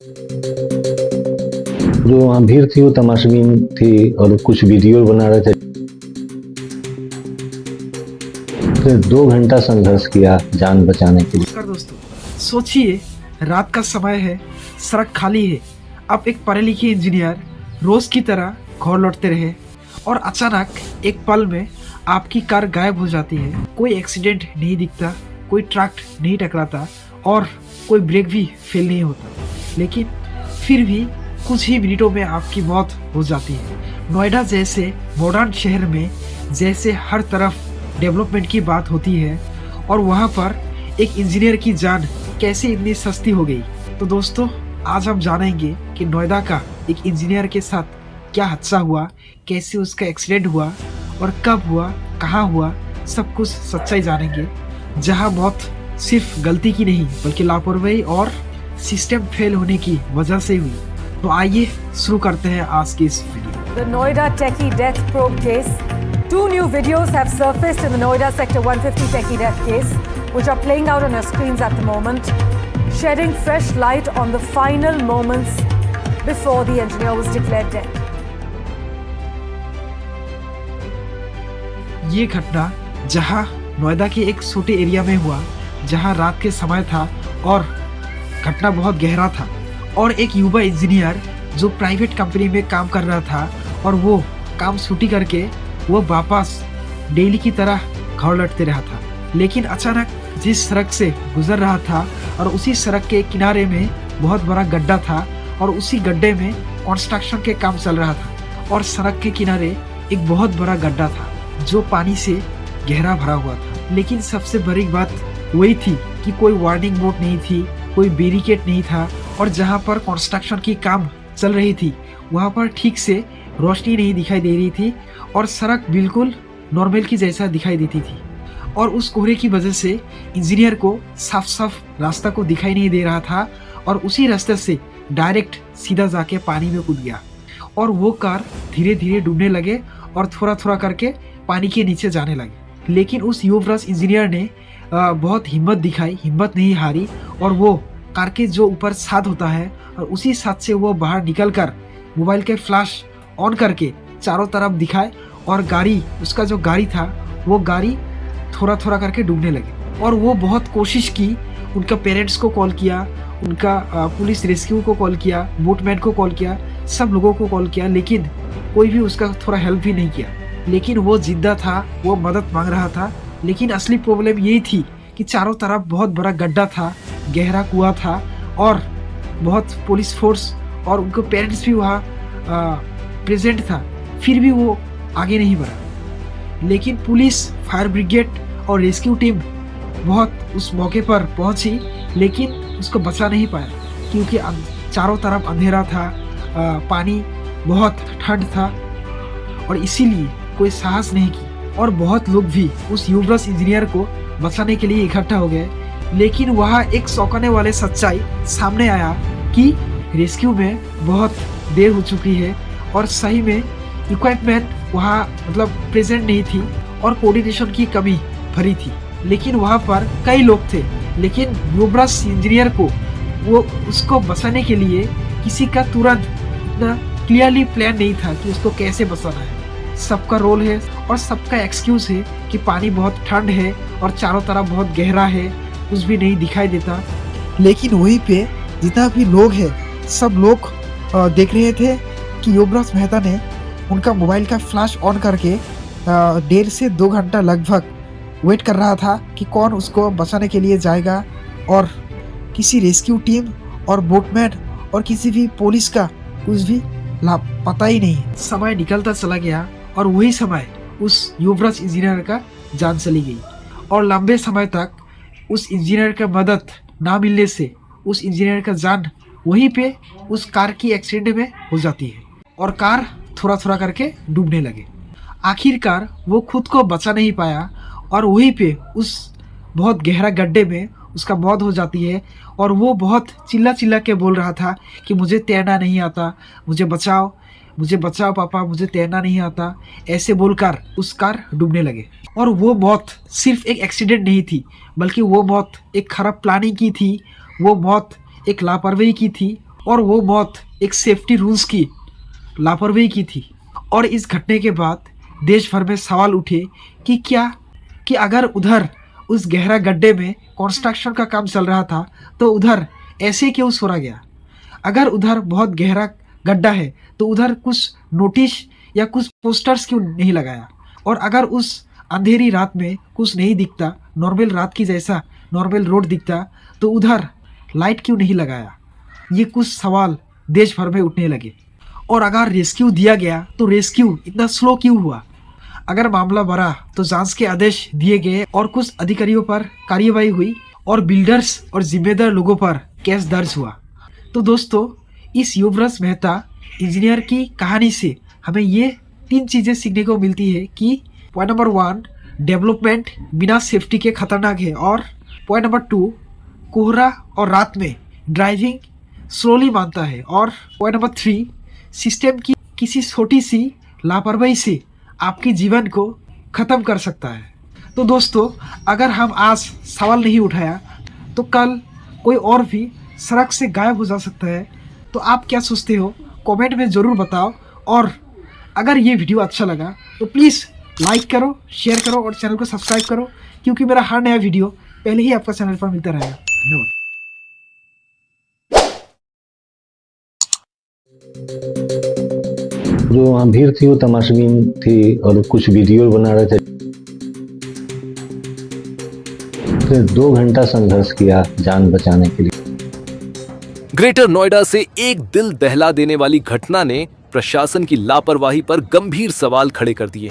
जो वहाँ भीड़ थी वो तमाशबीन थी और कुछ वीडियो बना रहे थे। फिर 2 घंटा संघर्ष किया जान बचाने के लिए। नमस्कार दोस्तों, सोचिए रात का समय है, सड़क खाली है। अब एक पढ़े लिखे इंजीनियर रोज की तरह घर लौटते रहे और अचानक एक पल में आपकी कार गायब हो जाती है। कोई एक्सीडेंट नहीं दिखता, कोई ट्रक नहीं टकराता और कोई ब्रेक भी फेल नहीं होता, लेकिन फिर भी कुछ ही मिनटों में आपकी मौत हो जाती है। नोएडा जैसे मॉडर्न शहर में जैसे हर तरफ डेवलपमेंट की बात होती है और वहाँ पर एक इंजीनियर की जान कैसे इतनी सस्ती हो गई। तो दोस्तों, आज हम जानेंगे कि नोएडा का एक इंजीनियर के साथ क्या हादसा हुआ, कैसे उसका एक्सीडेंट हुआ और कब हुआ, कहाँ हुआ, सब कुछ सच्चाई जानेंगे। जहाँ मौत सिर्फ गलती की नहीं बल्कि लापरवाही और सिस्टम फेल होने की वजह से हुई। तो आइए शुरू करते हैं आज की इस video. The Noida techie death probe case. Two new videos have surfaced in the Noida Sector 150 techie death case, which are playing out on our screens at the moment, shedding fresh light on the final moments before the engineer was declared dead. ये घटना जहां नोएडा के एक छोटे area में हुआ, जहां रात के समय था और घटना बहुत गहरा था और एक युवा इंजीनियर जो प्राइवेट कंपनी में काम कर रहा था और वो काम छुट्टी करके वो वापस डेली की तरह घर लौटते रहा था। लेकिन अचानक जिस सड़क से गुजर रहा था और उसी सड़क के किनारे में बहुत बड़ा गड्ढा था और उसी गड्ढे में कंस्ट्रक्शन के काम चल रहा था और सड़क के किनारे एक बहुत बड़ा गड्ढा था जो पानी से गहरा भरा हुआ था। लेकिन सबसे बड़ी बात वही थी कि कोई वार्निंग बोर्ड नहीं थी, कोई बैरिकेड नहीं था और जहाँ पर कंस्ट्रक्शन की काम चल रही थी वहाँ पर ठीक से रोशनी नहीं दिखाई दे रही थी और सड़क बिल्कुल नॉर्मल की जैसा दिखाई देती थी और उस कोहरे की वजह से इंजीनियर को साफ साफ रास्ता को दिखाई नहीं दे रहा था और उसी रास्ते से डायरेक्ट सीधा जाके पानी में कूद गया और वो कार धीरे धीरे डूबने लगे और थोड़ा थोड़ा करके पानी के नीचे जाने लगे। लेकिन उस युवराज इंजीनियर ने बहुत हिम्मत दिखाई, हिम्मत नहीं हारी और वो कार के जो ऊपर छत होता है और उसी छत से वो बाहर निकलकर मोबाइल के फ्लैश ऑन करके चारों तरफ दिखाए और गाड़ी, उसका जो गाड़ी था वो गाड़ी थोड़ा थोड़ा करके डूबने लगे और वो बहुत कोशिश की, उनका पेरेंट्स को कॉल किया, उनका पुलिस रेस्क्यू को कॉल किया, बोटमैन को कॉल किया, सब लोगों को कॉल किया, लेकिन कोई भी उसका थोड़ा हेल्प भी नहीं किया। लेकिन वो जिद्दा था, वो मदद मांग रहा था। लेकिन असली प्रॉब्लम यही थी कि चारों तरफ बहुत बड़ा गड्ढा था, गहरा कुआं था और बहुत पुलिस फोर्स और उनके पेरेंट्स भी वहाँ प्रेजेंट था, फिर भी वो आगे नहीं बढ़ा। लेकिन पुलिस, फायर ब्रिगेड और रेस्क्यू टीम बहुत उस मौके पर पहुंची, लेकिन उसको बचा नहीं पाया क्योंकि चारों तरफ अंधेरा था, पानी बहुत ठंड था और इसीलिए कोई साहस नहीं की और बहुत लोग भी उस युवराज इंजीनियर को बचाने के लिए इकट्ठा हो गए। लेकिन वहाँ एक चौंकाने वाले सच्चाई सामने आया कि रेस्क्यू में बहुत देर हो चुकी है और सही में इक्विपमेंट वहाँ प्रेजेंट नहीं थी और कोऑर्डिनेशन की कमी भरी थी। लेकिन वहाँ पर कई लोग थे, लेकिन युवराज इंजीनियर को वो उसको बचाने के लिए किसी का तुरंत इतना क्लियरली प्लान नहीं था कि उसको कैसे बचाना है। सबका रोल है और सबका एक्सक्यूज है कि पानी बहुत ठंड है और चारों तरफ बहुत गहरा है, कुछ भी नहीं दिखाई देता। लेकिन वहीं पे जितना भी लोग हैं सब लोग देख रहे थे कि युवराज मेहता ने उनका मोबाइल का फ्लैश ऑन करके 1.5 से 2 घंटा लगभग वेट कर रहा था कि कौन उसको बचाने के लिए जाएगा और किसी रेस्क्यू टीम और बोटमैन और किसी भी पुलिस का कुछ भी पता ही नहीं। समय निकलता चला गया और वही समय उस युवराज इंजीनियर का जान चली गई और लंबे समय तक उस इंजीनियर का मदद ना मिलने से उस इंजीनियर का जान वहीं पे उस कार की एक्सीडेंट में हो जाती है और कार थोड़ा थोड़ा करके डूबने लगे। आखिरकार वो खुद को बचा नहीं पाया और वहीं पे उस बहुत गहरा गड्ढे में उसका मौत हो जाती है और वो बहुत चिल्ला चिल्ला के बोल रहा था कि मुझे तैरना नहीं आता, मुझे बचाओ पापा, मुझे तैरना नहीं आता, ऐसे बोलकर उस कार डूबने लगे। और वो मौत सिर्फ एक एक्सीडेंट नहीं थी, बल्कि वो मौत एक खराब प्लानिंग की थी, वो मौत एक लापरवाही की थी और वो मौत एक सेफ्टी रूल्स की लापरवाही की थी। और इस घटने के बाद देश भर में सवाल उठे कि अगर उधर उस गहरा गड्ढे में कंस्ट्रक्शन का काम चल रहा था तो उधर ऐसे क्यों छोड़ा गया। अगर उधर बहुत गहरा गड्ढा है तो उधर कुछ नोटिस या कुछ पोस्टर्स क्यों नहीं लगाया। और अगर उस अंधेरी रात में कुछ नहीं दिखता, नॉर्मल रात की जैसा नॉर्मल रोड दिखता, तो उधर लाइट क्यों नहीं लगाया। ये कुछ सवाल देश भर में उठने लगे। और अगर रेस्क्यू दिया गया तो रेस्क्यू इतना स्लो क्यों हुआ। अगर मामला बढ़ा तो जांच के आदेश दिए गए और कुछ अधिकारियों पर कार्रवाई हुई और बिल्डर्स और जिम्मेदार लोगों पर केस दर्ज हुआ। तो दोस्तों, इस युवराज मेहता इंजीनियर की कहानी से हमें ये 3 चीज़ें सीखने को मिलती है कि पॉइंट नंबर 1, डेवलपमेंट बिना सेफ्टी के खतरनाक है। और पॉइंट नंबर 2, कोहरा और रात में ड्राइविंग स्लोली मानता है। और पॉइंट नंबर 3, सिस्टम की किसी छोटी सी लापरवाही से आपके जीवन को ख़त्म कर सकता है। तो दोस्तों, अगर हम आज सवाल नहीं उठाया तो कल कोई और भी सड़क से गायब हो जा सकता है। तो आप क्या सोचते हो, कमेंट में ज़रूर बताओ। और अगर ये वीडियो अच्छा लगा तो प्लीज़ लाइक करो, शेयर करो और चैनल को सब्सक्राइब करो, क्योंकि मेरा हर नया वीडियो पहले ही आपका चैनल पर मिलता रहेगा। धन्यवाद। जो वहाँ भीड़ थी वो तमाशबीन थी और कुछ वीडियो बना रहे थे। फिर 2 घंटा संघर्ष किया जान बचाने के लिए। ग्रेटर नोएडा से एक दिल दहला देने वाली घटना ने प्रशासन की लापरवाही पर गंभीर सवाल खड़े कर दिए।